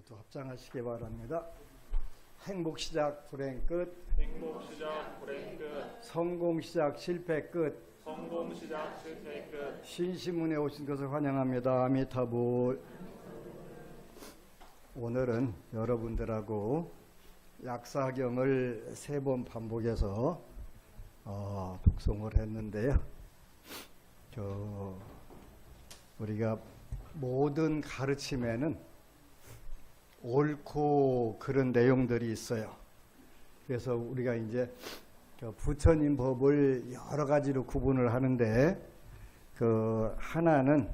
모두 합장하시기 바랍니다. 행복시작 불행 끝, 행복시작 불행 끝, 성공시작 실패 끝, 성공시작 실패 끝. 신시문에 오신 것을 환영합니다. 아미타불. 오늘은 여러분들하고 약사경을 3번 반복해서 독송을 했는데요. 우리가 모든 가르침에는 옳고 그런 내용들이 있어요. 그래서 우리가 이제 부처님 법을 여러 가지로 구분을 하는데 하나는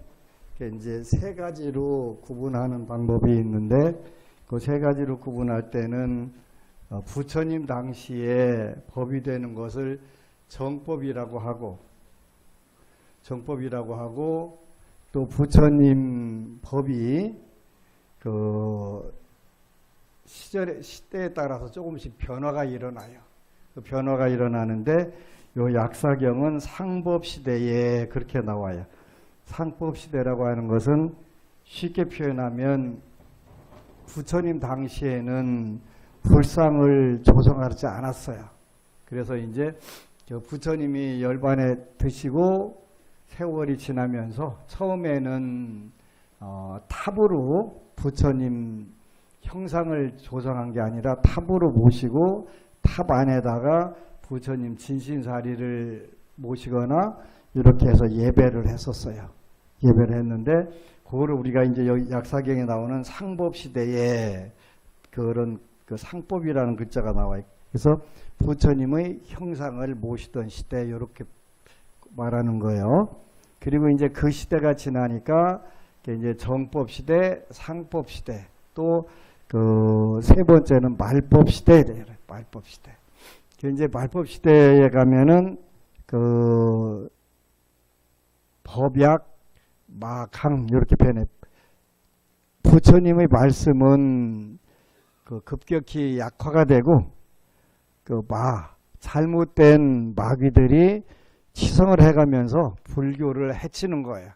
이제 3가지로 구분하는 방법이 있는데 그 3가지로 구분할 때는 부처님 당시에 법이 되는 것을 정법이라고 하고 또 부처님 법이 시대에 따라서 조금씩 변화가 일어나요. 그 변화가 일어나는데 요 약사경은 상법시대에 그렇게 나와요. 상법시대라고 하는 것은 쉽게 표현하면 부처님 당시에는 불상을 조성하지 않았어요. 그래서 이제 부처님이 열반에 드시고 세월이 지나면서 처음에는 탑으로 부처님 형상을 조성한 게 아니라 탑으로 모시고 탑 안에다가 부처님 진신사리를 모시거나 이렇게 해서 예배를 했었어요. 예배를 했는데 그거를 우리가 이제 여기 약사경에 나오는 상법시대에 그런 상법이라는 글자가 나와요. 그래서 부처님의 형상을 모시던 시대 이렇게 말하는 거예요. 그리고 이제 그 시대가 지나니까 이제 정법시대, 상법시대, 또 세 번째는 말법시대에 대해요. 말법시대. 이제 말법시대에 가면은 법약, 마강 이렇게 변해. 부처님의 말씀은 급격히 약화가 되고 잘못된 마귀들이 치성을 해가면서 불교를 해치는 거예요.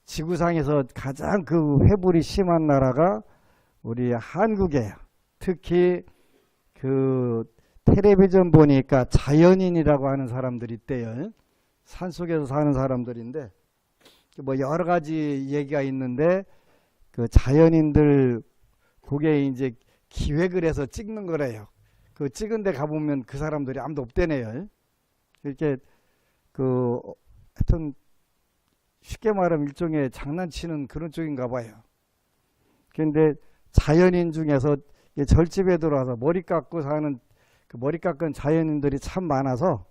지구상에서 가장 회불이 심한 나라가 우리 한국이에요. 특히 텔레비전 보니까 자연인이라고 하는 사람들이 있대요. 산속에서 사는 사람들인데 뭐 여러 가지 얘기가 있는데 자연인들 그게 이제 기획을 해서 찍는 거래요. 찍은 데 가보면 그 사람들이 아무도 없대네요. 이렇게 하여튼 쉽게 말하면 일종의 장난치는 그런 쪽인가 봐요. 그런데 자연인 중에서 절집에 들어와서 머리 깎고 사는 머리 깎은 자연인들이 참 많아서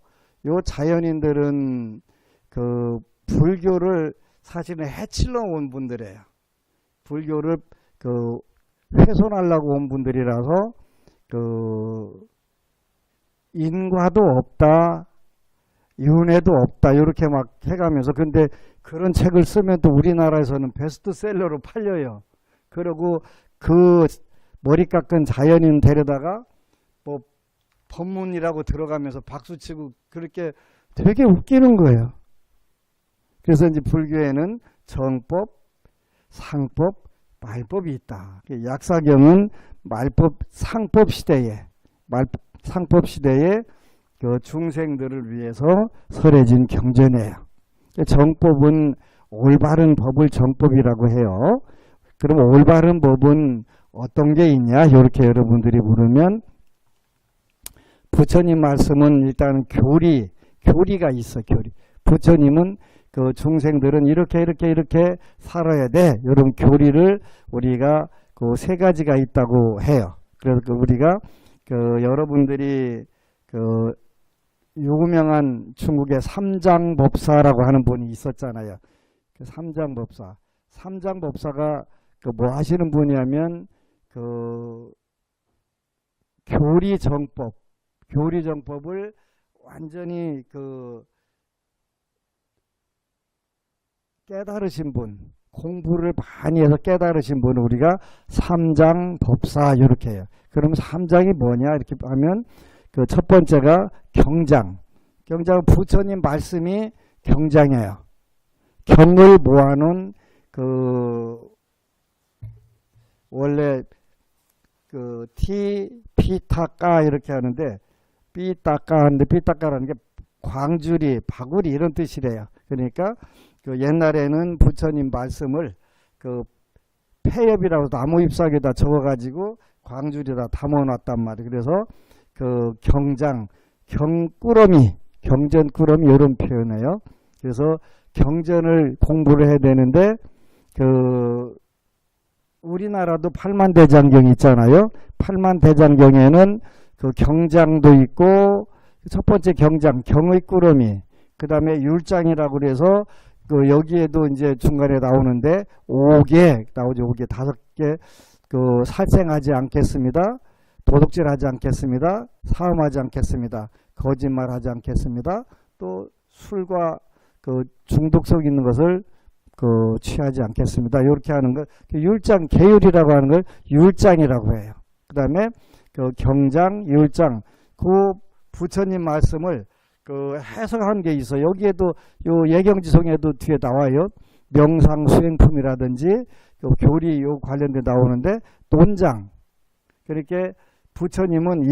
요 자연인들은 불교를 사실은 해치러 온 분들이에요. 불교를 훼손하려고 온 분들이라서 인과도 없다, 윤회도 없다 이렇게 막 해가면서 근데 그런 책을 쓰면 또 우리나라에서는 베스트셀러로 팔려요. 그리고 머리 깎은 자연인 데려다가 뭐 법문이라고 들어가면서 박수치고 그렇게 되게 웃기는 거예요. 그래서 이제 불교에는 정법, 상법, 말법이 있다. 약사경은 말법, 상법 시대에 중생들을 위해서 설해진 경전이에요. 정법은 올바른 법을 정법이라고 해요. 그럼 올바른 법은 어떤 게 있냐? 이렇게 여러분들이 물으면 부처님 말씀은 일단 교리가 있어. 교리. 부처님은 중생들은 이렇게 살아야 돼. 이런 교리를 우리가 3가지가 있다고 해요. 그래서 우리가 여러분들이 유명한 중국의 삼장법사라고 하는 분이 있었잖아요. 삼장법사가 뭐 하시는 분이냐면 교리정법을 완전히 깨달으신 분, 공부를 많이 해서 깨달으신 분을 우리가 삼장법사 이렇게 해요. 그럼 삼장이 뭐냐 이렇게 하면 첫 번째가 경장. 경장은 부처님 말씀이 경장이에요. 경을 모아놓은 원래 그 피타까 이렇게 하는데 삐따까 하는데 삐따까라는 게 광주리, 바구리 이런 뜻이래요. 그러니까 그 옛날에는 부처님 말씀을 그 폐엽이라고 나무 잎사귀에다 적어가지고 광주리에다 담아놨단 말이에요. 그래서 그 경장, 경꾸러미, 경전꾸러미 이런 표현이에요. 그래서 경전을 공부를 해야 되는데 그 우리나라도 팔만대장경 있잖아요. 팔만대장경에는 그 경장도 있고 첫 번째 경장, 경의 꾸러미, 그 다음에 율장이라고 그래서 그 여기에도 이제 중간에 나오는데 5개 나오죠. 5개, 5개 그 살생하지 않겠습니다. 도둑질하지 않겠습니다. 사음하지 않겠습니다. 거짓말하지 않겠습니다. 또 술과 그 중독성 있는 것을 그 취하지 않겠습니다. 이렇게 하는 걸 율장, 계율이라고 하는 걸 율장이라고 해요. 그 다음에 그 경장, 율장, 그 부처님 말씀을 그 해석한 게 있어요. 여기에도 요 예경지성에도 뒤에 나와요. 명상 수행품이라든지 요 교리 요 관련돼 나오는데 논장. 그렇게 부처님은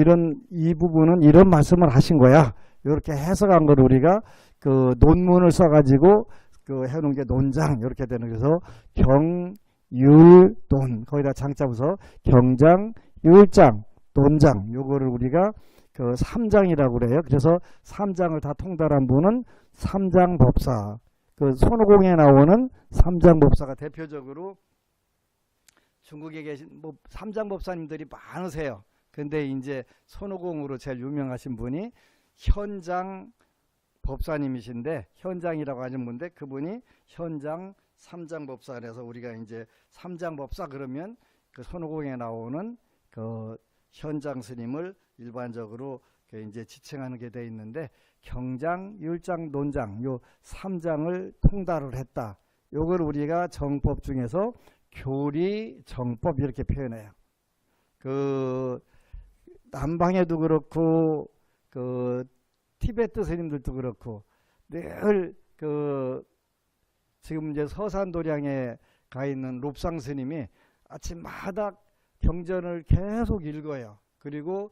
이 부분은 이런 말씀을 하신 거야. 이렇게 해석한 걸 우리가 그 논문을 써가지고 그 해놓은 게 논장 이렇게 되는 그래서 경율논 거기다 장자 붙여 경장, 율장, 논장 요거를 우리가 그 3장이라고 그래요. 그래서 3장을 다 통달한 분은 삼장법사. 그 손오공에 나오는 삼장법사가 대표적으로 중국에 계신 뭐 삼장법사님들이 많으세요. 근데 이제 손오공으로 제일 유명하신 분이 현장 법사님이신데 현장이라고 하는 분인데 그분이 현장 삼장법사 그래서 우리가 이제 삼장법사 그러면 그 손오공에 나오는 그 현장 스님을 일반적으로 이제 지칭하는 게 돼 있는데 경장, 율장, 논장 요 3장을 통달을 했다. 요걸 우리가 정법 중에서 교리 정법 이렇게 표현해요. 그 남방에도 그렇고 그 티베트 스님들도 그렇고 늘 그 지금 이제 서산도량에 가 있는 롭상 스님이 아침마다 경전을 계속 읽어요. 그리고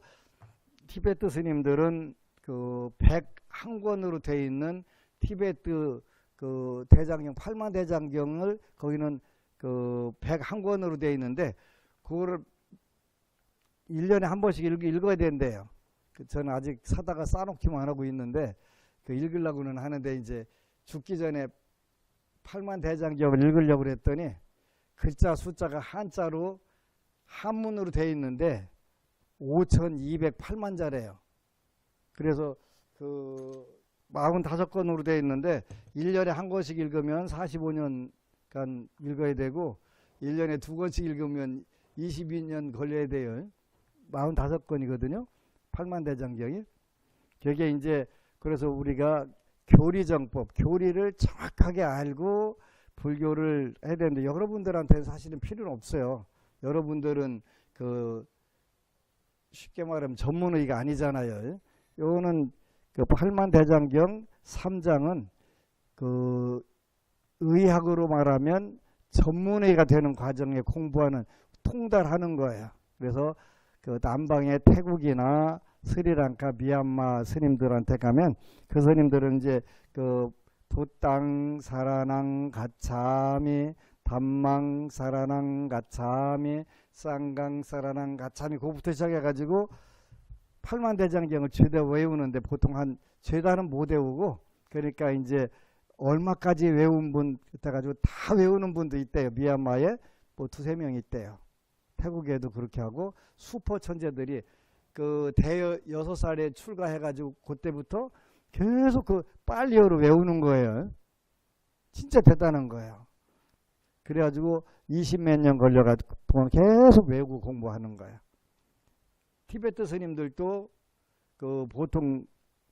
티베트 스님들은 그 101권으로 되어 있는 티베트 그 대장경 8만 대장경을 거기는 그 101권으로 되어 있는데 그거를 1년에 한 번씩 읽어야 된대요. 저는 아직 사다가 쌓아놓기만 하고 있는데 그 읽으려고는 하는데 이제 죽기 전에 8만 대장경을 읽으려고 그랬더니 글자 숫자가 한자로 한문으로 되어 있는데 5,208만 자래요. 그래서 그 45권으로 되어 있는데 1년에 한 권씩 읽으면 45년간 읽어야 되고 1년에 2권씩 읽으면 22년 걸려야 돼요. 45권이거든요. 8만 대장경이. 그게 이제 그래서 우리가 교리정법, 교리를 정확하게 알고 불교를 해야 되는데 여러분들한테는 사실은 필요는 없어요. 여러분들은 그 쉽게 말하면 전문의가 아니잖아요. 요거는 그 8만 대장경 3장은 그 의학으로 말하면 전문의가 되는 과정에 공부하는 통달하는 거예요. 그래서 그 남방의 태국이나 스리랑카, 미얀마 스님들한테 가면 그 스님들은 이제 그 부땅 사라낭 가차미, 담망 사라낭 가차미, 쌍강 사라낭 가차미 그거부터 시작해가지고 8만 대장경을 죄다 외우는데 보통 한 죄다는 못 외우고 그러니까 이제 얼마까지 외운 분 그래가지고 다 외우는 분도 있대요. 미얀마에 뭐 2~3명 있대요. 태국에도 그렇게 하고 슈퍼 천재들이 그 대 6살에 출가해가지고 그때부터 계속 그 빨리어로 외우는 거예요. 진짜 대단한 거예요. 그래가지고 20몇 년 걸려가지고 동안 계속 외우고 공부하는 거예요. 티베트 스님들도 그 보통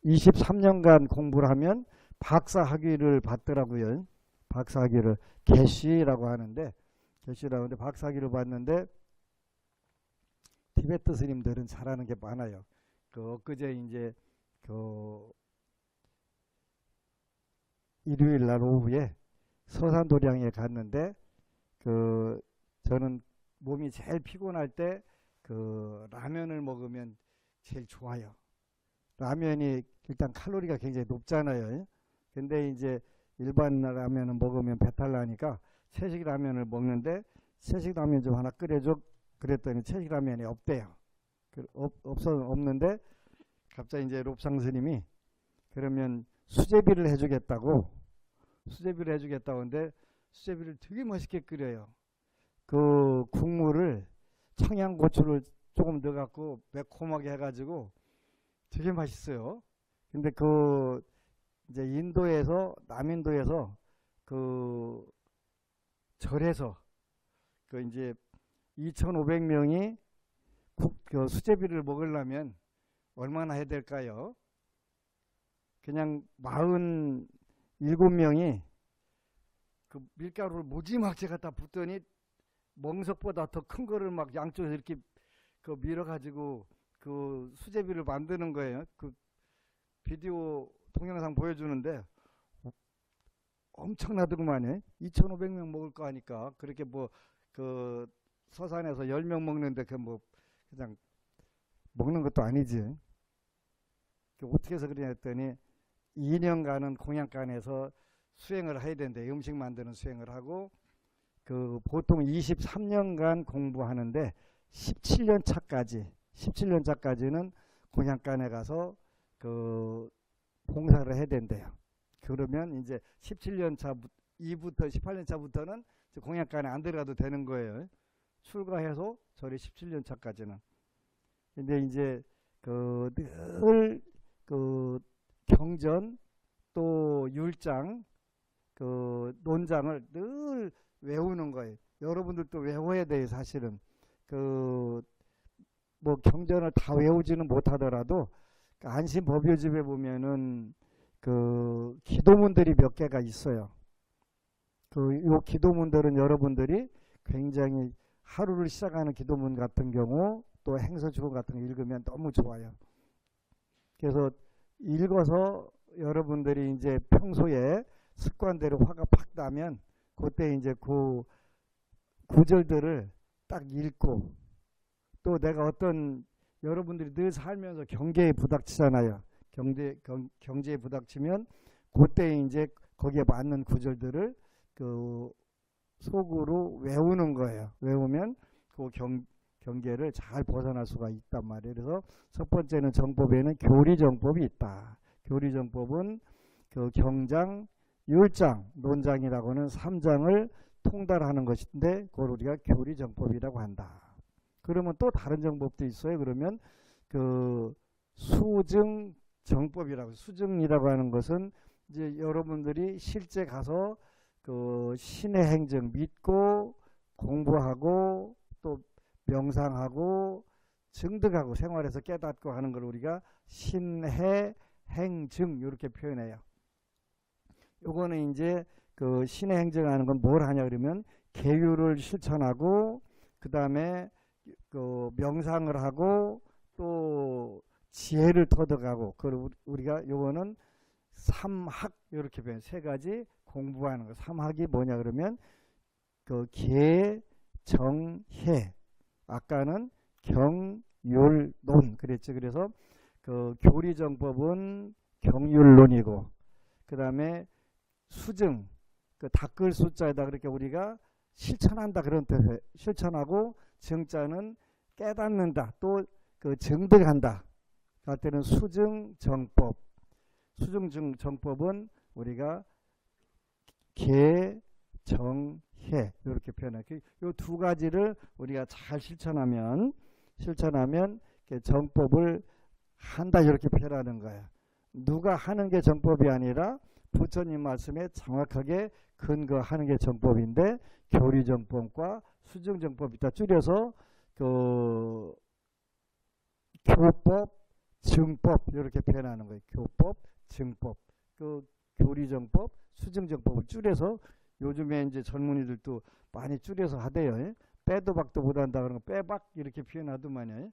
23년간 공부를 하면 박사 학위를 받더라고요. 박사 학위를 개시라고 하는데 박사 학위를 받는데 티베트 스님들은 잘하는 게 많아요. 그 엊그제 이제 그 일요일 날 오후에 서산도량에 갔는데 그 저는 몸이 제일 피곤할 때 그 라면을 먹으면 제일 좋아요. 라면이 일단 칼로리가 굉장히 높잖아요. 근데 이제 일반 라면을 먹으면 배탈 나니까 채식 라면을 먹는데 채식 라면 좀 하나 끓여줘 그랬더니 채식 라면이 없대요. 없는데 갑자기 이제 롭상 스님이 그러면 수제비를 해주겠다고 하는데 수제비를 되게 맛있게 끓여요. 그 국물을 청양고추를 조금 넣어갖고 매콤하게 해가지고 되게 맛있어요. 근데 그 이제 남인도에서 그 절에서 그 이제 2,500명이 그 수제비를 먹으려면 얼마나 해야 될까요? 그냥 47명이 그 밀가루를 무지막지 갖다 붓더니 멍석보다 더 큰 거를 막 양쪽에서 이렇게 그 밀어가지고 그 수제비를 만드는 거예요. 그 비디오 동영상 보여주는데 엄청나더구만요. 2,500명 먹을 거 하니까 그렇게 뭐 그 서산에서 10명 먹는데 그 뭐 그냥 먹는 것도 아니지. 어떻게 해서 그러냐 했더니 2년간은 공양간에서 수행을 해야 된대. 음식 만드는 수행을 하고 그 보통 23년간 공부하는데 17년 차까지는 공양간에 가서 그 봉사를 해야 된대요. 그러면 이제 17년 차 이부터 18년 차부터는 공양간에 안 들어가도 되는 거예요. 출가해서 저리 17년 차까지는. 근데 이제 그 늘 그 경전 또 율장 그 논장을 늘 외우는 거예요. 여러분들도 외워야 돼요. 사실은 그 뭐 경전을 다 외우지는 못하더라도 그 안심법요집에 보면은 그 기도문들이 몇 개가 있어요. 요 기도문들은 여러분들이 굉장히 하루를 시작하는 기도문 같은 경우 또 행서주고 같은 거 읽으면 너무 좋아요. 그래서 읽어서 여러분들이 이제 평소에 습관대로 화가 팍 나면 그때 이제 그 구절들을 딱 읽고 또 내가 어떤 여러분들이 늘 살면서 경계에 부닥치잖아요. 경제에 부닥치면 그때 이제 거기에 맞는 구절들을 그 속으로 외우는 거예요. 외우면 그 경계를 잘 벗어날 수가 있단 말이에요. 그래서 첫 번째는 정법에는 교리정법이 있다. 교리정법은 그 경장, 율장, 논장이라고는 3장을 통달하는 것인데 그걸 우리가 교리정법이라고 한다. 그러면 또 다른 정법도 있어요. 그러면 그 수증정법이라고, 수증이라고 하는 것은 이제 여러분들이 실제 가서 그 신의 행정 믿고 공부하고 또 명상하고 증득하고 생활에서 깨닫고 하는 걸 우리가 신해 행증 이렇게 표현해요. 요거는 이제 그 신의 행정하는 건 뭘 하냐 그러면 계율을 실천하고 그 다음에 그 명상을 하고 또 지혜를 터득하고 그 우리가 요거는 삼학 이렇게 표현 세 가지 공부하는 거. 삼학이 뭐냐 그러면 그 계, 정, 해. 아까는 경율론 그랬죠. 그래서 그 교리정법은 경율론이고 그 다음에 수증 그 닦을 숫자에다 그렇게 우리가 실천한다 그런 뜻에 실천하고 정자는 깨닫는다 또 그 증득한다 할 때는 수증정법. 수증정법은 우리가 계, 정, 해 이렇게 표현해요. 이 두 가지를 우리가 잘 실천하면 정법을 한다 이렇게 표현하는 거예요. 누가 하는 게 정법이 아니라 부처님 말씀에 정확하게 근거하는 게 정법인데 교리정법과 수증정법이 다 줄여서 그 교법, 증법 이렇게 표현하는 거예요. 교법, 증법. 그 교리정법, 수증정법을 줄여서 요즘에 이제 젊은이들도 많이 줄여서 하대요. 빼도 박도 못한다 그런 거 빼박 이렇게 표현하더만요.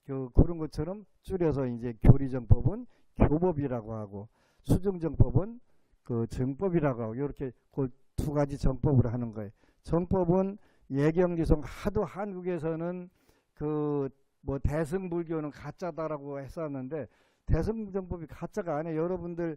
그런 것처럼 줄여서 이제 교리정법은 교법이라고 하고 수증정법은 그 정법이라고 하고 이렇게 그 두 가지 정법으로 하는 거예요. 정법은 예경지송 하도 한국에서는 그 뭐 대승불교는 가짜다라고 했었는데 대승정법이 가짜가 아니에요. 여러분들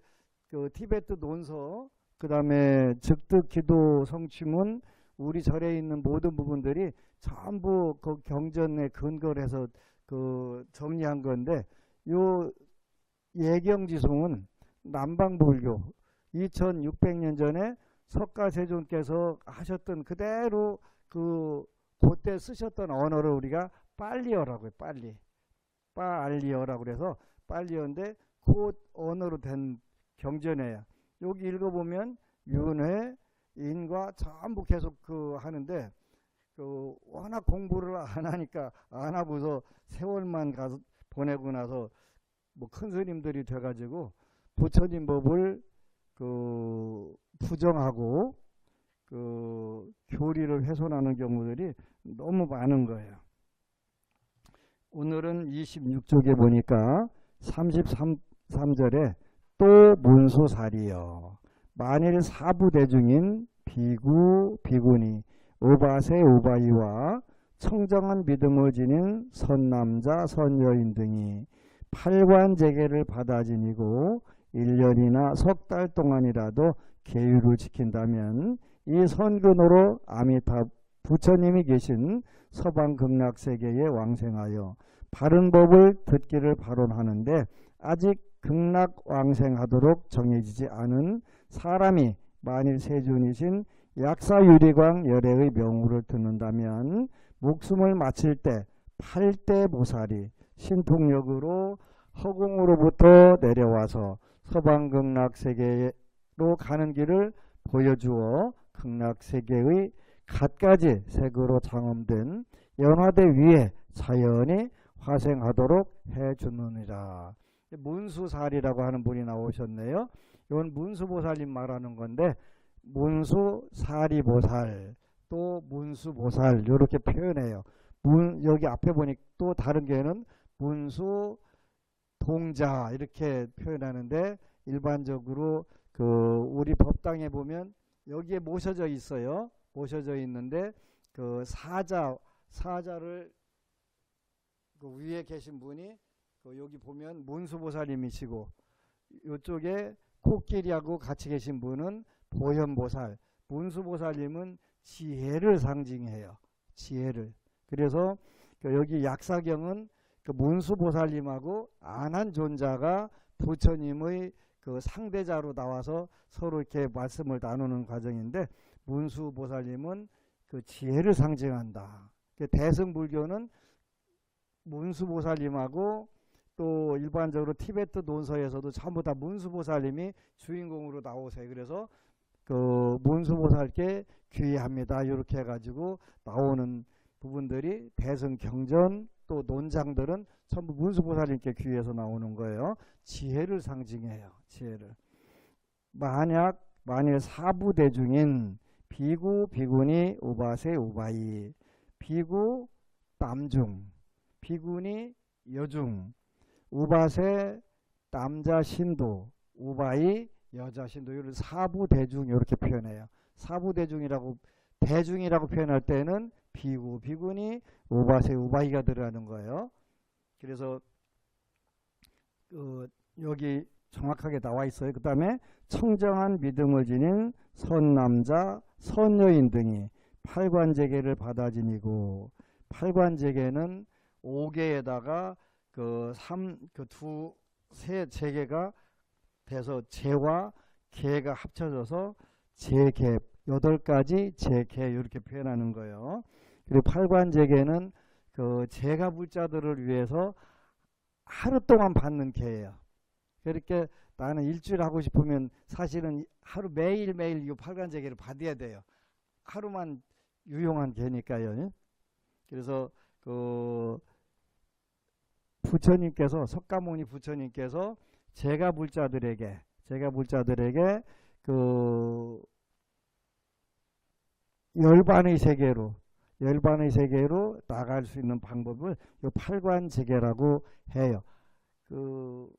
그 티베트 논서 그다음에 즉득 기도 성취문 우리 절에 있는 모든 부분들이 전부 그 경전에 근거를 해서 그 정리한 건데 요 예경지송은 남방불교 2600년 전에 석가세존께서 하셨던 그대로 그 그때 쓰셨던 언어를 우리가 빨리어라고 해요. 빨리어라고 그래서 빨리어인데 그 언어로 된 경전이에요. 여기 읽어보면 윤회, 인과 전부 계속 그 하는데 그 워낙 공부를 안 하니까 안 하고서 세월만 가서 보내고 나서 뭐 큰 스님들이 돼가지고 부처님 법을 그 부정하고 그 교리를 훼손하는 경우들이 너무 많은 거예요. 오늘은 26쪽에 보니까 33절에 또 문수살이여 만일 사부대중인 비구 비구니 우바세 우바이와 청정한 믿음을 지닌 선남자 선여인 등이 팔관제계를 받아 지니고 1년이나 석 달 동안이라도 계율을 지킨다면 이 선근으로 아미타 부처님이 계신 서방극락세계에 왕생하여 바른 법을 듣기를 발언하는데 아직 극락왕생하도록 정해지지 않은 사람이 만일 세존이신 약사유리광 열애의 명우를 듣는다면 목숨을 마칠 때 8대 보살이 신통력으로 허공으로부터 내려와서 서방극락세계로 가는 길을 보여주어 극락세계의 갖가지 색으로 장엄된 연화대 위에 자연히 화생하도록 해주느니라. 문수살이라고 하는 분이 나오셨네요. 이건 문수보살님 말하는 건데 문수사리보살 또 문수보살 이렇게 표현해요. 여기 앞에 보니 또 다른 경우는 문수동자 이렇게 표현하는데 일반적으로 그 우리 법당에 보면 여기에 모셔져 있어요. 모셔져 있는데 그 사자를 그 위에 계신 분이 그 여기 보면 문수보살님이시고 이쪽에 코끼리하고 같이 계신 분은 보현보살. 문수보살님은 지혜를 상징해요. 지혜를. 그래서 그 여기 약사경은 그 문수보살님하고 안한존자가 부처님의 그 상대자로 나와서 서로 이렇게 말씀을 나누는 과정인데 문수보살님은 그 지혜를 상징한다. 그 대승불교는 문수보살님하고 또 일반적으로 티베트 논서에서도 전부 다 문수보살님이 주인공으로 나오세요. 그래서 그 문수보살께 귀의합니다. 이렇게 해가지고 나오는 부분들이 대승경전 또 논장들은 전부 문수보살님께 귀의해서 나오는 거예요. 지혜를 상징해요. 지혜를. 만일 사부대중인 비구 비구니 우바세 우바이 비구 남중 비구니 여중 우바세 남자 신도 우바이 여자 신도 이런 사부대중 이렇게 표현해요. 사부대중이라고 대중이라고 표현할 때는 비구 비구니 우바세 우바이가 들어가는 거예요. 그래서 여기 정확하게 나와 있어요. 그 다음에 청정한 믿음을 지닌 선남자 선여인 등이 팔관제계를 받아 지니고 팔관제계는 5개에다가 세 제계가 돼서 제와 계가 합쳐져서 제계 8가지 제계 이렇게 표현하는 거예요. 그리고 팔관제계는 그 제가 불자들을 위해서 하루 동안 받는 계예요. 그렇게 나는 일주일 하고 싶으면 사실은 하루 매일매일 이 팔관제계를 받아야 돼요. 하루만 유용한 계니까요. 그래서 그 부처님께서 석가모니 부처님께서 제가 불자들에게 그 열반의 세계로 나갈 수 있는 방법을 이 팔관제계라고 해요. 그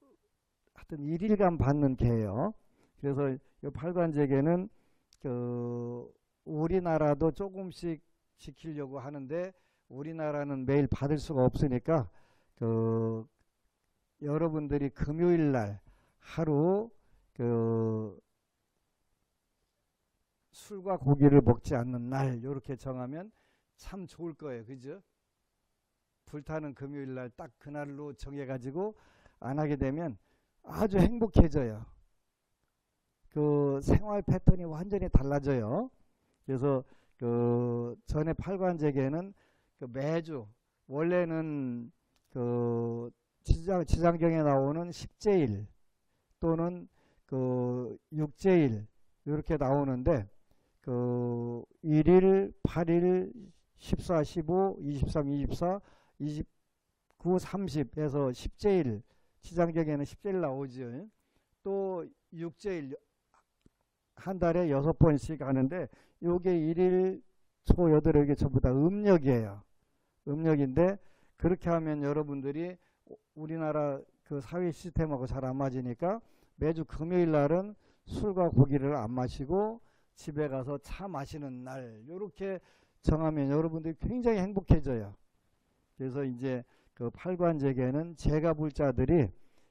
하여튼 1일간 받는 계예요. 그래서 이 팔관제계는 그 우리나라도 조금씩 지키려고 하는데 우리나라는 매일 받을 수가 없으니까 그 여러분들이 금요일 날 하루 그 술과 고기를 먹지 않는 날 이렇게 정하면 참 좋을 거예요. 그죠? 불타는 금요일 날 딱 그날로 정해가지고 안 하게 되면 아주 행복해져요. 그 생활 패턴이 완전히 달라져요. 그래서 그 전에 팔관제계는 그 매주 원래는 그 지장경에 나오는 십제일 또는 그 육제일 이렇게 나오는데 그 1일, 8일, 14, 15, 23, 24, 29, 30 해서 십제일 지장경에는 십제일 나오죠. 또 육제일 한 달에 6번씩 하는데 요게 1일, 초, 여덟 이게 전부 다 음력이에요. 음력인데 그렇게 하면 여러분들이 우리나라 그 사회 시스템하고 잘 안 맞으니까 매주 금요일 날은 술과 고기를 안 마시고 집에 가서 차 마시는 날 요렇게 정하면 여러분들이 굉장히 행복해져요. 그래서 이제 그 팔관제계는 제가 불자들이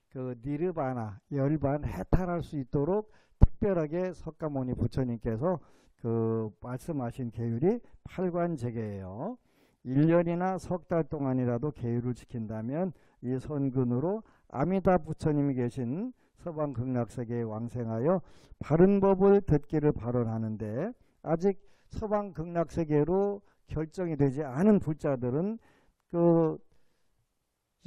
그 니르바나 열반 해탈할 수 있도록 특별하게 석가모니 부처님께서 그 말씀하신 계율이 팔관제계예요. 1년이나 석 달 동안이라도 계율을 지킨다면 이 선근으로 아미다 부처님이 계신 서방 극락세계에 왕생하여 바른 법을 듣기를 발언하는데 아직 서방 극락세계로 결정이 되지 않은 불자들은 그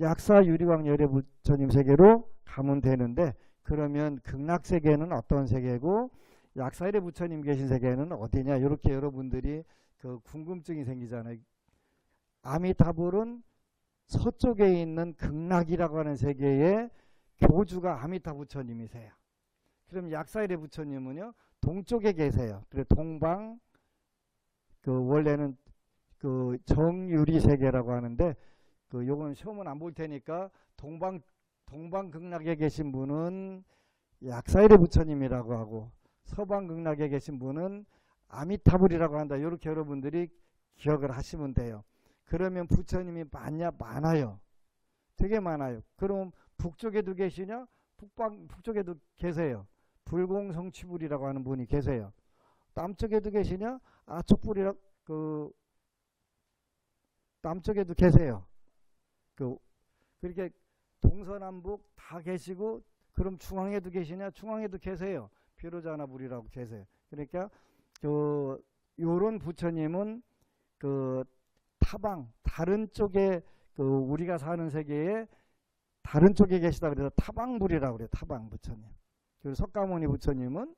약사 유리왕 열애 부처님 세계로 가면 되는데 그러면 극락세계는 어떤 세계고 약사열애 부처님 계신 세계는 어디냐 이렇게 여러분들이 그 궁금증이 생기잖아요. 아미타불은 서쪽에 있는 극락이라고 하는 세계의 교주가 아미타 부처님이세요. 그럼 약사열애 부처님은요 동쪽에 계세요. 그래 동방 그 원래는 그 정유리 세계라고 하는데 그 요건 시험은 안 볼 테니까 동방 극락에 계신 분은 약사열애 부처님이라고 하고 서방 극락에 계신 분은 아미타불이라고 한다. 이렇게 여러분들이 기억을 하시면 돼요. 그러면 부처님이 많냐? 많아요. 되게 많아요. 그럼 북쪽에도 계시냐? 북쪽에도 계세요. 불공성취불이라고 하는 분이 계세요. 남쪽에도 계시냐? 아촉불이라 그 남쪽에도 계세요. 그렇게 동서남북 다 계시고 그럼 중앙에도 계시냐? 중앙에도 계세요. 비로자나불이라고 계세요. 그러니까 요런 부처님은 그 타방 다른 쪽에 그 우리가 사는 세계에 다른 쪽에 계시다 그래서 타방불이라고 그래요. 타방 부처님. 그리고 석가모니 부처님은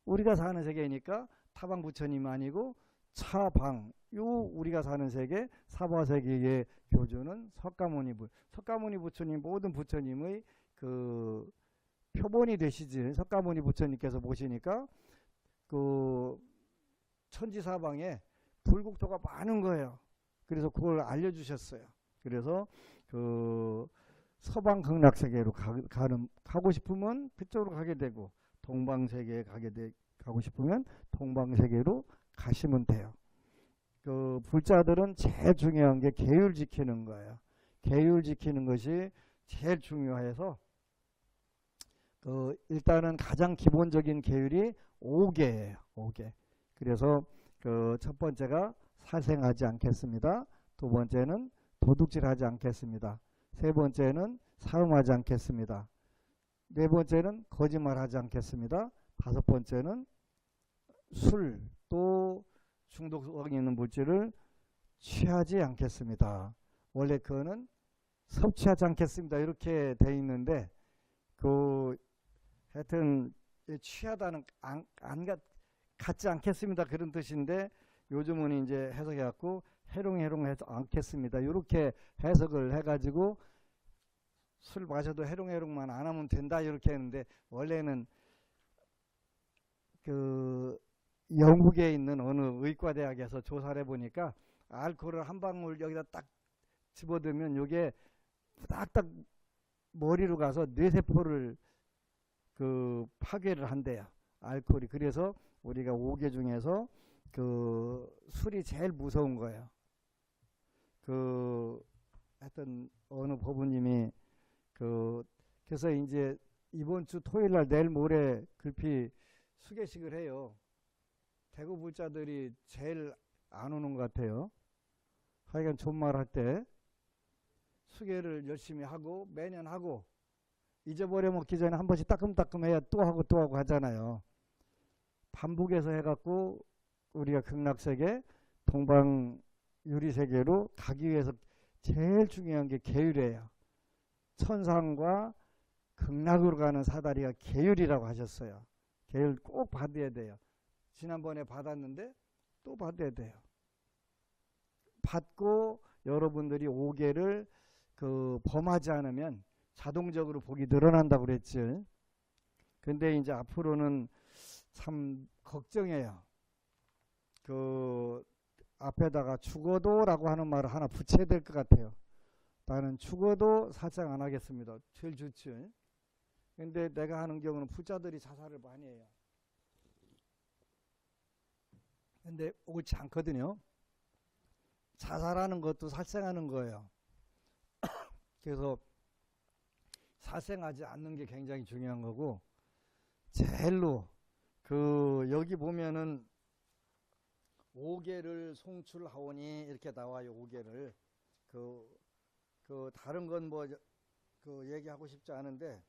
우리가 사는 세계니까 타방 부처님 아니고 차방 요 우리가 사는 세계 사바세계의 교주는 석가모니불. 석가모니 부처님 모든 부처님의 그 표본이 되시지. 석가모니 부처님께서 보시니까 그 천지사방에 불국토가 많은 거예요. 그래서 그걸 알려주셨어요. 그래서 그 서방 극락세계로 가고 싶으면 그쪽으로 가게 되고 동방세계에 가고 싶으면 동방세계로 가시면 돼요. 그 불자들은 제일 중요한 게 계율 지키는 거예요. 계율 지키는 것이 제일 중요해서 일단은 가장 기본적인 계율이 5개예요. 5개. 그래서 그 첫 번째가 살생하지 않겠습니다. 두 번째는 도둑질하지 않겠습니다. 세 번째는 사음하지 않겠습니다. 네 번째는 거짓말하지 않겠습니다. 다섯 번째는 술 또 중독성 있는 물질을 취하지 않겠습니다. 원래 그거는 섭취하지 않겠습니다. 이렇게 돼 있는데 하여튼 취하다는 갖지 않겠습니다. 그런 뜻인데 요즘은 이제 해석해갖고 해롱해롱하지 않겠습니다. 이렇게 해석을 해가지고 술 마셔도 해롱해롱만 안 하면 된다 이렇게 했는데 원래는 그 영국에 있는 어느 의과대학에서 조사를 해보니까 알코올을 한 방울 여기다 딱 집어들면 이게 딱딱 머리로 가서 뇌세포를 그 파괴를 한대요. 알코올이. 그래서 우리가 5개 중에서 그 술이 제일 무서운 거예요. 그 하여튼 어느 법부님이 그래서 이제 이번 주 토요일 날 내일 모레 글피 수계식을 해요. 대구 불자들이 제일 안 오는 것 같아요. 하여간 존말할 때 수계를 열심히 하고 매년 하고 잊어버려 먹기 전에 한 번씩 따끔따끔 해야 또 하고 또 하고 하잖아요. 반복해서 해갖고 우리가 극락세계 동방 유리세계로 가기 위해서 제일 중요한 게 계율이에요. 천상과 극락으로 가는 사다리가 계율이라고 하셨어요. 계율 꼭 받아야 돼요. 지난번에 받았는데 또 받아야 돼요. 받고 여러분들이 5개를 범하지 않으면 자동적으로 복이 늘어난다고 그랬지. 근데 이제 앞으로는 참 걱정해요. 앞에다가 죽어도라고 하는 말을 하나 붙여야 될 것 같아요. 나는 죽어도 사장 안 하겠습니다. 제일 좋지. 근데 내가 하는 경우는 부자들이 자살을 많이 해요. 근데 옳지 않거든요. 자살하는 것도 살생하는 거예요. 그래서 살생하지 않는 게 굉장히 중요한 거고, 제일로 여기 보면은 5개를 송출하오니 이렇게 나와요. 5개를 다른 건 뭐 얘기하고 싶지 않은데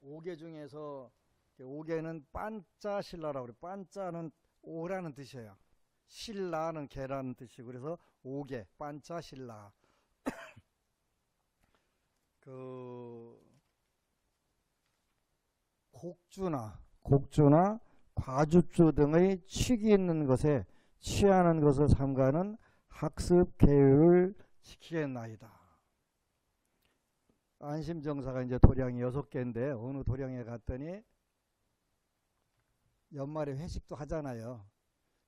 5개 중에서 5개는 빤짜실라라고 그래요. 빤짜는 오라는 뜻이에요. 신라는 개라는 뜻이고, 그래서 5개 빤짜실라. 곡주나 과주주 등의 취기 있는 것에 취하는 것을 삼가는 학습 계율을 지키겠나이다. 안심정사가 이제 도량이 6개인데 어느 도량에 갔더니 연말에 회식도 하잖아요.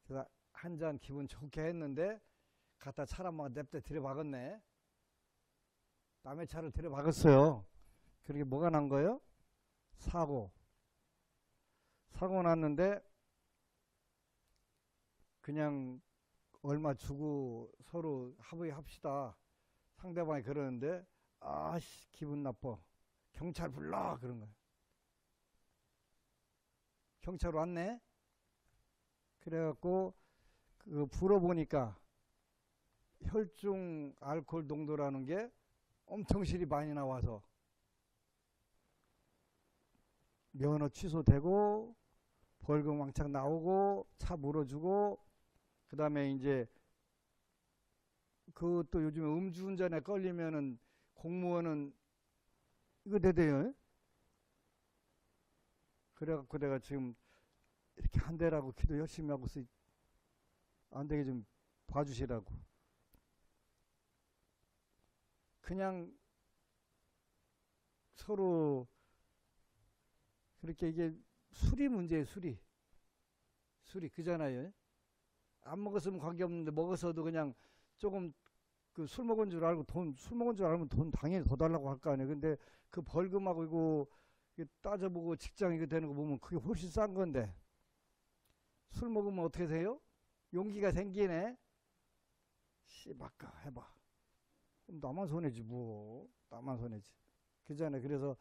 그래서 한 잔 기분 좋게 했는데 갖다 차를 막 냅대 들여박았네. 남의 차를 들여박았어요. 그렇게 뭐가 난 거예요? 사고 났는데 그냥 얼마 주고 서로 합의합시다. 상대방이 그러는데 아씨 기분 나빠. 경찰 불러 그런 거예요. 경찰 왔네. 그래갖고 불어보니까 혈중 알코올 농도라는 게 엄청 실이 많이 나와서 면허 취소되고 벌금 왕창 나오고 차 물어주고, 그 다음에 이제 또 요즘에 음주운전에 걸리면은 공무원은 이거 대대요. 그래갖고 내가 지금 이렇게 한 대라고 기도 열심히 하고 있어. 안 되게 좀 봐주시라고. 그냥 서로 그렇게 이게 술이 문제예요. 술이 그잖아요. 안 먹었으면 관계없는데 먹어서도 그냥 조금 술 먹은 줄 알고 술 먹은 줄 알면 돈 당연히 더 달라고 할 거 아니에요. 근데 그 벌금하고 이거 따져보고 직장 이거 되는 거 보면 그게 훨씬 싼 건데 술 먹으면 어떻게 돼요? 용기가 생기네. 씨발까 해봐. 그럼 나만 손해지 뭐. 나만 손해지. 그잖아요. 그래서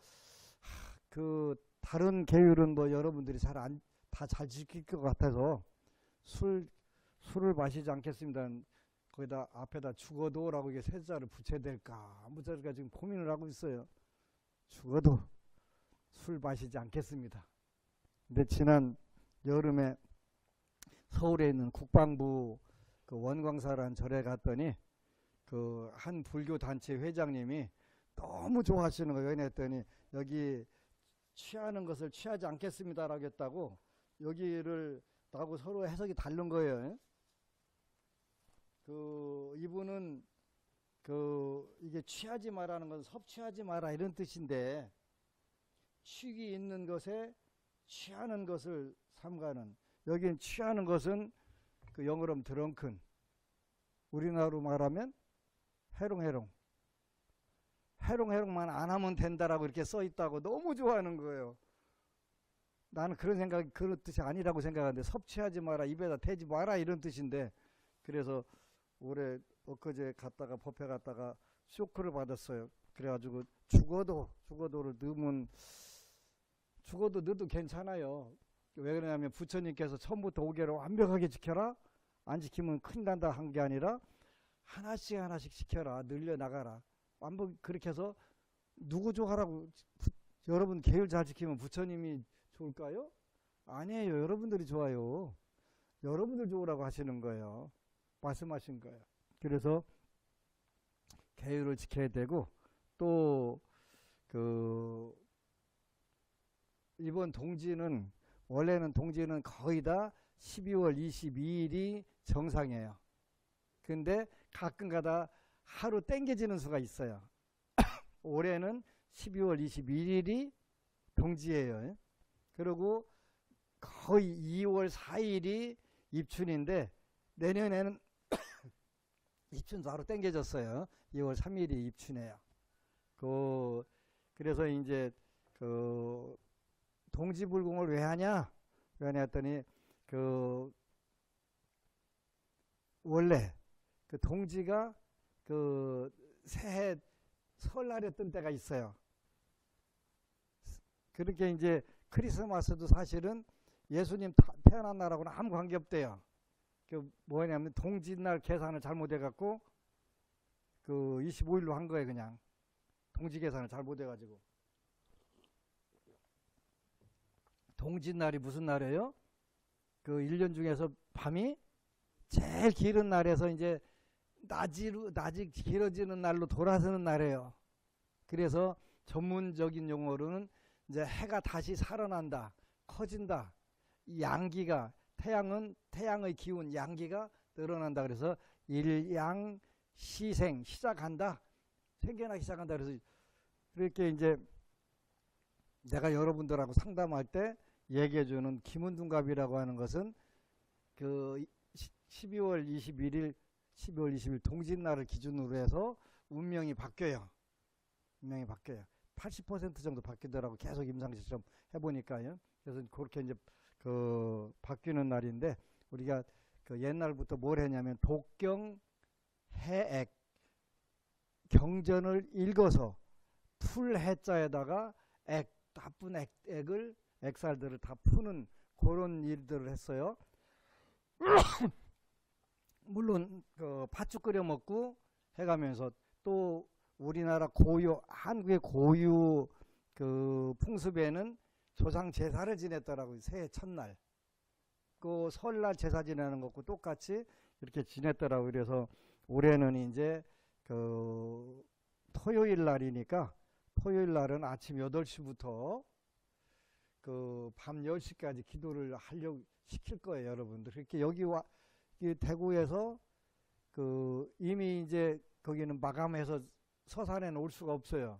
다른 계율은 뭐 여러분들이 다 잘 지킬 것 같아서 술을 마시지 않겠습니다. 거기다 앞에다 죽어도라고 이게 세 자를 붙여야 될까 안 붙여야 될까 지금 고민을 하고 있어요. 죽어도 술 마시지 않겠습니다. 근데 지난 여름에 서울에 있는 국방부 원광사라는 절에 갔더니 한 불교 단체 회장님이 너무 좋아하시는 거예요. 왜냐했더니 여기 취하는 것을 취하지 않겠습니다라고 했다고 여기를 나하고 서로 해석이 다른 거예요. 이분은 이게 취하지 마라는 건 섭취하지 마라 이런 뜻인데 취기 있는 것에 취하는 것을 삼가는, 여기는 취하는 것은 영어로 하면 드렁큰, 우리나라로 말하면 해롱해롱만 안 하면 된다라고 이렇게 써 있다고 너무 좋아하는 거예요. 나는 그런 생각이 그런 뜻이 아니라고 생각하는데 섭취하지 마라, 입에다 대지 마라 이런 뜻인데 그래서 올해 엊그제 갔다가 법회 갔다가 쇼크를 받았어요. 그래가지고 죽어도를 넣으면 죽어도 넣어도 괜찮아요. 왜 그러냐면 부처님께서 처음부터 5개를 완벽하게 지켜라, 안 지키면 큰일 난다 한 게 아니라 하나씩 하나씩 지켜라, 늘려나가라. 완벽 그렇게 해서 누구 좋아하라고 여러분 계율 잘 지키면 부처님이 좋을까요? 아니에요. 여러분들이 좋아요. 여러분들 좋으라고 하시는 거예요. 말씀하신 거예요. 그래서 계율을 지켜야 되고 또 이번 동지는 원래는 동지는 거의 다 12월 22일이 정상이에요. 근데 가끔가다 하루 땡겨지는 수가 있어요. 올해는 12월 21일이 동지예요. 그리고 거의 2월 4일이 입춘인데 내년에는 입춘도 하루 땡겨졌어요. 2월 3일이 입춘이에요. 그래서 이제 동지불공을 왜 하냐? 왜 하냐 했더니 원래 동지가 새해 설날에 뜬 때가 있어요. 그렇게 이제 크리스마스도 사실은 예수님 태어난 날하고는 아무 관계 없대요. 뭐냐면 동짓날 계산을 잘못해갖고 25일로 한 거예요. 그냥 동지 계산을 잘못해가지고. 동짓날이 무슨 날이에요? 1년 중에서 밤이 제일 길은 날에서 이제 낮이 길어지는 날로 돌아서는 날이에요. 그래서 전문적인 용어로는 이제 해가 다시 살아난다, 커진다. 이 양기가 태양의 기운 양기가 늘어난다. 그래서 일양시생 시작한다, 생겨나기 시작한다. 그래서 그렇게 이제 내가 여러분들하고 상담할 때 얘기해주는 김은둔갑이라고 하는 것은 12월 20일 동짓날을 기준으로 해서 운명이 바뀌어요. 80% 정도 바뀌더라고. 계속 임상시험 해보니까요. 그래서 그렇게 이제 바뀌는 날인데 우리가 옛날부터 뭘 했냐면 독경 해액 경전을 읽어서 풀 해자에다가 나쁜 액살들을 다 푸는 그런 일들을 했어요. 물론 팥죽 끓여 먹고 해가면서 또 우리나라 한국의 고유 풍습에는 조상 제사를 지냈더라고요. 새해 첫날. 설날 제사 지내는 것과 똑같이 이렇게 지냈더라고요. 그래서 올해는 이제 토요일 날이니까 토요일 날은 아침 8시부터 밤 10시까지 기도를 하려고 시킬 거예요, 여러분들. 그렇게 대구에서 이미 이제 거기는 마감해서 서산에는 올 수가 없어요.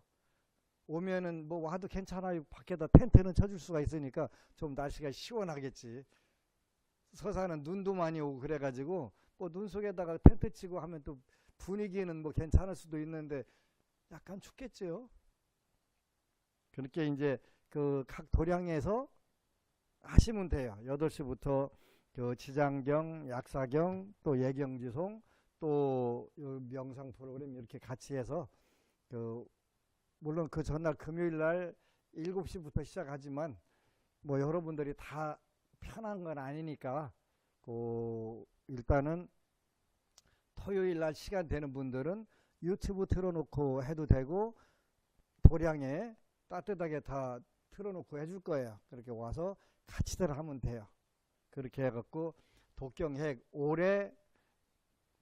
오면은 뭐 와도 괜찮아요. 밖에다 텐트는 쳐줄 수가 있으니까 좀 날씨가 시원하겠지. 서산은 눈도 많이 오고 그래가지고 뭐 눈 속에다가 텐트 치고 하면 또 분위기는 뭐 괜찮을 수도 있는데 약간 춥겠죠. 그렇게 이제 각 도량에서 하시면 돼요. 8시부터 지장경, 약사경, 또 예경지송, 또 명상 프로그램 이렇게 같이 해서 물론 전날 금요일 날 7시부터 시작하지만 뭐 여러분들이 다 편한 건 아니니까 일단은 토요일 날 시간 되는 분들은 유튜브 틀어놓고 해도 되고 도량에 따뜻하게 다 틀어놓고 해줄 거예요. 그렇게 와서 같이들 하면 돼요. 그렇게 해갖고 독경핵 올해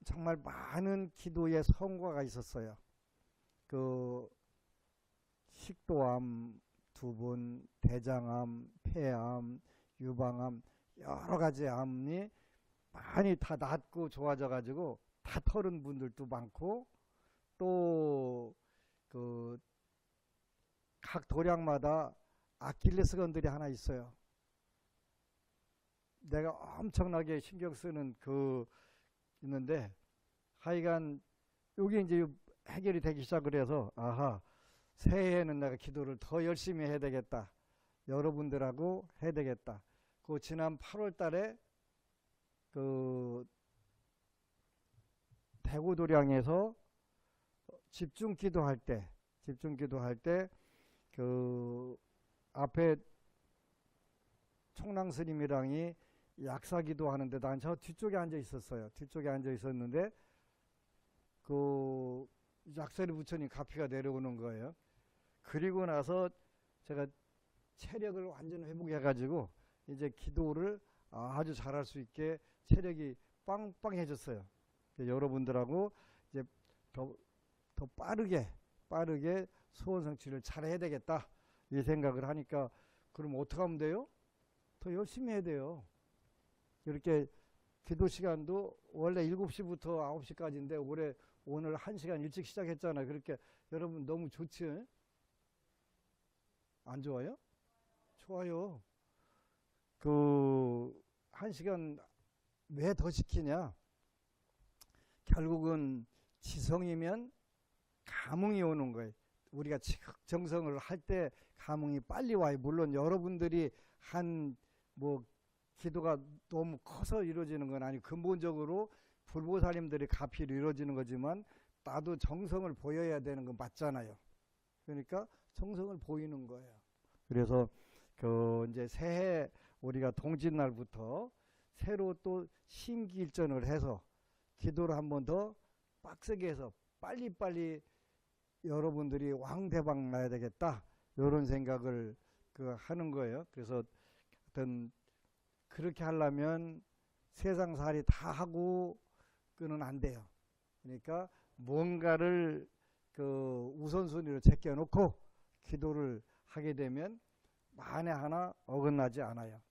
정말 많은 기도의 성과가 있었어요. 식도암 2분, 대장암, 폐암, 유방암 여러 가지 암이 많이 다 낫고 좋아져 가지고 다 털은 분들도 많고 또 각 도량마다 아킬레스건들이 하나 있어요. 내가 엄청나게 신경 쓰는 있는데 하여간 여기 이제 해결이 되기 시작을 해서 새해에는 내가 기도를 더 열심히 해야 되겠다. 여러분들하고 해야 되겠다. 그 지난 8월 달에 그 대구 도량에서 집중 기도할 때 그 앞에 총랑 스님이랑이 약사 기도하는데 난 저 뒤쪽에 앉아 있었어요. 뒤쪽에 앉아 있었는데 그 약사리 부처님 가피가 내려오는 거예요. 그리고 나서 제가 체력을 완전 회복해가지고 이제 기도를 아주 잘할 수 있게 체력이 빵빵해졌어요. 여러분들하고 이제 더 빠르게 소원 성취를 잘해야 되겠다 이 생각을 하니까 그럼 어떻게 하면 돼요? 더 열심히 해야 돼요. 이렇게 기도 시간도 원래 7시부터 9시까지인데 오늘 1시간 일찍 시작했잖아요. 그렇게 여러분 너무 좋지? 안 좋아요? 좋아요. 그 1시간 왜 더 시키냐? 결국은 지성이면 감흥이 오는 거예요. 우리가 정성을 할 때 감흥이 빨리 와요. 물론 여러분들이 한 기도가 너무 커서 이루어지는 건 아니고 근본적으로 불보살님들이 가피로 이루어지는 거지만 나도 정성을 보여야 되는 건 맞잖아요. 그러니까 정성을 보이는 거예요. 그래서 그 이제 새해 우리가 동짓날부터 새로 또 심기일전을 해서 기도를 한 번 더 빡세게 해서 빨리빨리 여러분들이 왕대박 나야 되겠다 이런 생각을 하는 거예요. 그래서 어떤 그렇게 하려면 세상살이 다 하고 그는 안 돼요. 그러니까 뭔가를 그 우선순위로 제껴놓고 기도를 하게 되면 만에 하나 어긋나지 않아요.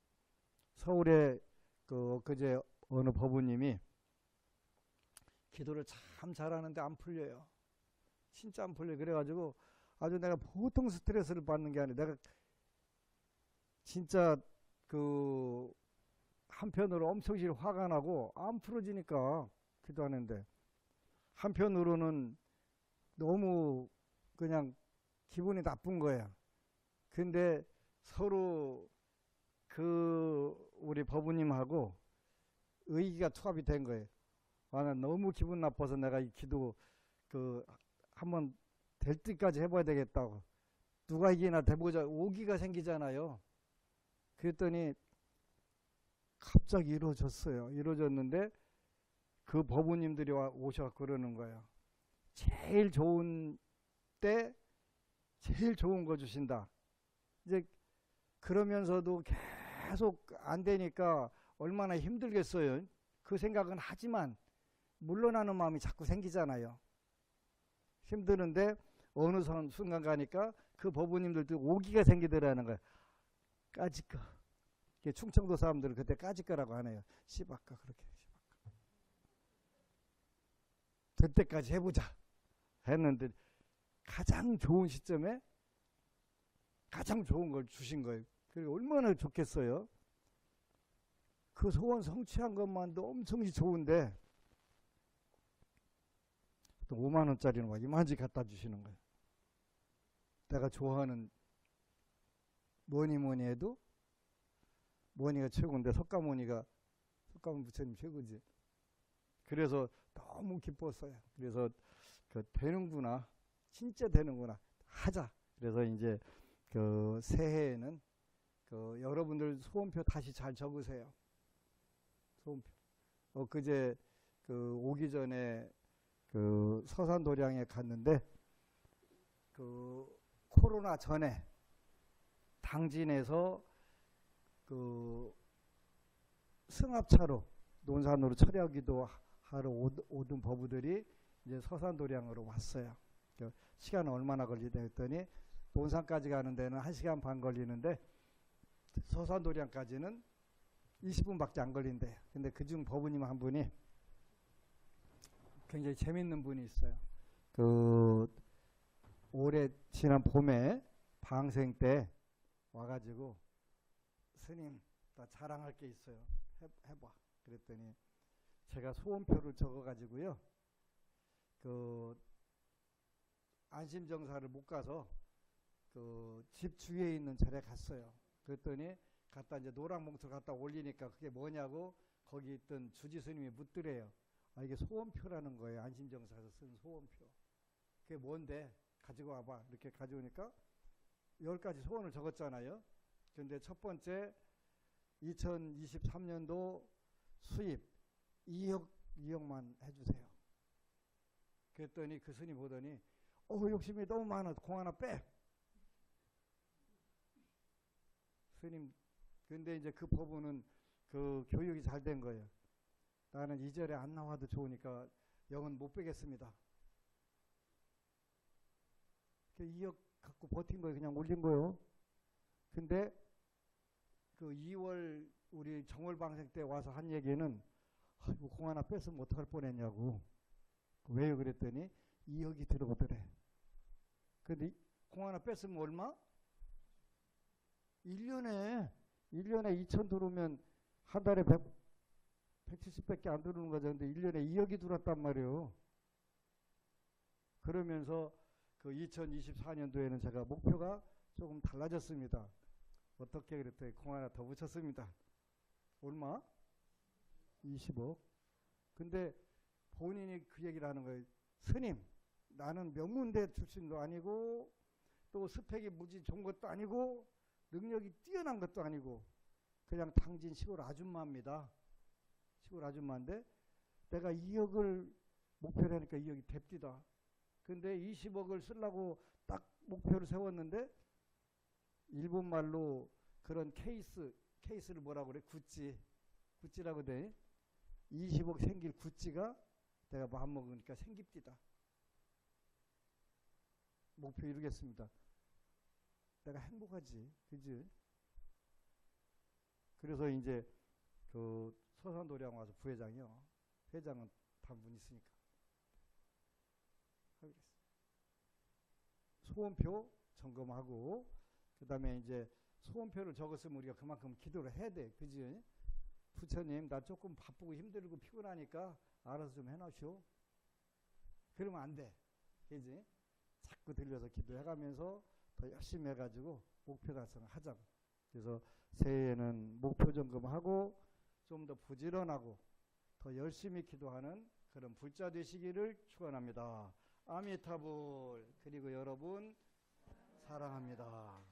서울에 그제 어느 법우님이 기도를 참 잘하는데 안 풀려요. 진짜 안 풀려요. 그래가지고 아주 내가 보통 스트레스를 받는 게 아니라 내가 진짜 그 한편으로 엄청 화가 나고 안 풀어지니까 기도하는데 한편으로는 너무 그냥 기분이 나쁜 거야. 근데 서로 우리 법우님하고 의기가 투합이 된 거예요. 난 너무 기분 나빠서 내가 이 기도 한번 될 때까지 해봐야 되겠다고. 누가 이기나 돼보자. 오기가 생기잖아요. 그랬더니 갑자기 이루어졌어요. 이루어졌는데 그 법우님들이 오셔서 그러는 거예요. 제일 좋은 때 제일 좋은 거 주신다. 이제 그러면서도 계속 안 되니까 얼마나 힘들겠어요. 그 생각은 하지만 물러나는 마음이 자꾸 생기잖아요. 힘드는데 어느 순간 가니까 그 법우님들도 오기가 생기더라는 거예요. 까짓거. 충청도 사람들은 그때 까짓거라고 하네요. 씨박까 그렇게 씨박까. 될 때까지 해보자 했는데 가장 좋은 시점에 가장 좋은 걸 주신 거예요. 그리고 얼마나 좋겠어요. 그 소원 성취한 것만도 엄청 좋은데 또 5만 원짜리는 막 이만지 갖다 주시는 거예요. 내가 좋아하는 뭐니 해도 뭐니가 최고인데 석가모니 부처님 최고지. 그래서 너무 기뻤어요. 그래서 되는구나. 진짜 되는구나. 하자. 그래서 이제 새해에는 여러분들 소원표 다시 잘 적으세요. 소원표. 그제 오기 전에 서산도량에 갔는데 코로나 전에 당진에서 승합차로 논산으로 철야기도 하러 오던 법우들이 이제 서산도량으로 왔어요. 시간은 얼마나 걸리다 했더니 논산까지 가는 데는 1시간 반 걸리는데 서산도량까지는 20분밖에 안 걸린대요. 근데 그중 법우님 한 분이 굉장히 재밌는 분이 있어요. 올해 지난 봄에 방생 때 와가지고 스님 나 자랑할 게 있어요. 해봐. 그랬더니 제가 소원표를 적어가지고요. 안심정사를 못 가서 집 주위에 있는 절에 갔어요. 그랬더니 갖다 이제 노랑 봉투를 갖다 올리니까 그게 뭐냐고 거기 있던 주지 스님이 묻더래요. 아, 이게 소원표라는 거예요. 안심정사에서 쓴 소원표. 그게 뭔데? 가지고 와봐. 이렇게 가져오니까 10가지 소원을 적었잖아요. 근데 첫 번째 2023년도 수입 2억만 해주세요. 그랬더니 그 스님 보더니 욕심이 너무 많아. 공 하나 빼. 스님, 근데 이제 그 법은 그 교육이 잘 된 거예요. 나는 2절에 안 나와도 좋으니까 영은 못 빼겠습니다. 2억 갖고 버틴 거예요. 그냥 올린 거예요. 근데 그 2월 우리 정월방생 때 와서 한 얘기는 아이고 공 하나 뺐으면 어떡할 뻔했냐고. 왜요? 그랬더니 2억이 들어오더래. 근데 공 하나 뺐으면 얼마? 1년에 2천 들어오면 한 달에 170밖에 안 들어오는 거죠. 근데 1년에 2억이 들어왔단 말이에요. 그러면서 그 2024년도에는 제가 목표가 조금 달라졌습니다. 어떻게 그랬더니 공 하나 더 붙였습니다. 얼마? 20억. 근데 본인이 그 얘기를 하는 거예요. 스님, 나는 명문대 출신도 아니고 또 스펙이 무지 좋은 것도 아니고 능력이 뛰어난 것도 아니고 그냥 당진 시골 아줌마입니다. 시골 아줌마인데 내가 2억을 목표로 하니까 2억이 됩디다. 근데 20억을 쓰려고 딱 목표를 세웠는데 일본말로 그런 케이스를 뭐라고 그래? 구찌라고 돼. 20억 생길 구찌가 내가 마음 먹으니까 생깁디다. 목표 이루겠습니다. 내가 행복하지. 그지? 그래서 이제 그 서산도량 와서 부회장이요. 회장은 단분 있으니까. 하겠어. 소원표 점검하고 그 다음에 이제 소원표를 적었으면 우리가 그만큼 기도를 해야 돼. 그지? 부처님 나 조금 바쁘고 힘들고 피곤하니까 알아서 좀 해놓으시오. 그러면 안 돼. 그지? 자꾸 들려서 기도해가면서 더 열심히 해가지고 목표 달성을 하자고. 그래서 새해에는 목표 점검하고 좀 더 부지런하고 더 열심히 기도하는 그런 불자 되시기를 축원합니다. 아미타불. 그리고 여러분 사랑합니다.